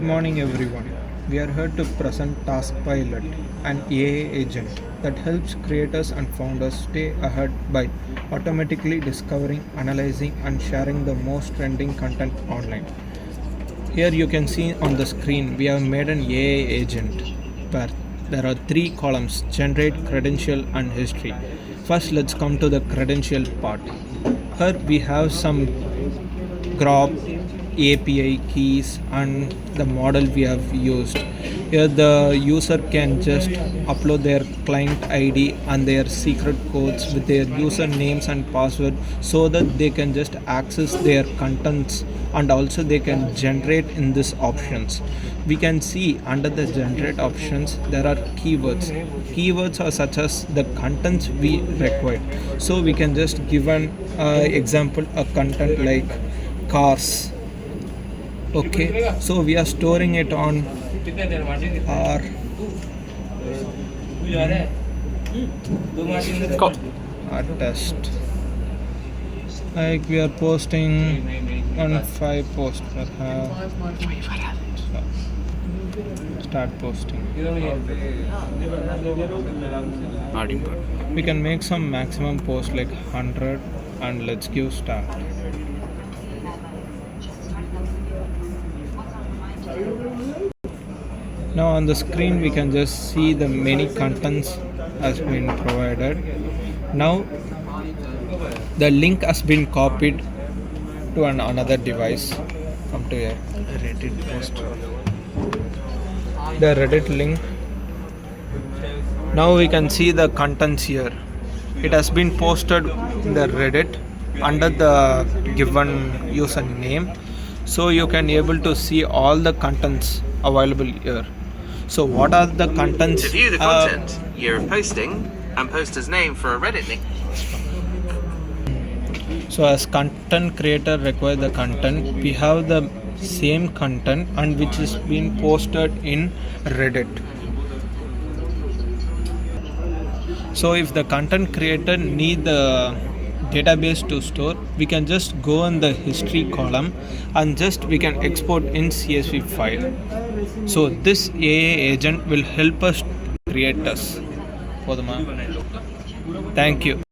morning everyone. We are here to present Taskpilot, an AI agent that helps creators and founders stay ahead by automatically discovering, analyzing and sharing the most trending content online. Here you can see on the screen we have made an AI agent where there are three columns: generate, credential and history. First let's come to the credential part. Here we have some Groq API keys and the model we have used. Here the user can just upload their client ID and their secret codes with their usernames and password so that they can just access their contents, and also they can generate in these options. We can see under the generate options there are keywords. Keywords are such as the contents we require. So we can just give an example, a content like cars. Okay, so we are storing it on our test. Like we are posting 1-5 post per hour. Start posting. We can make some maximum post like 100 and let's give start. Now on the screen we can just see the many contents has been provided. Now the link has been copied to another device. Come to here. Reddit post. The Reddit link. Now we can see the contents here. It has been posted in the Reddit under the given username. So you can able to see all the contents available here. So what are the contents? To view the content, year of posting, and poster's name for a Reddit link. So as content creator require the content, we have the same content and which is being posted in Reddit. So if the content creator need the database to store, we can just go in the history column and just we can export in CSV file. So this AI agent will help us create us. Thank you.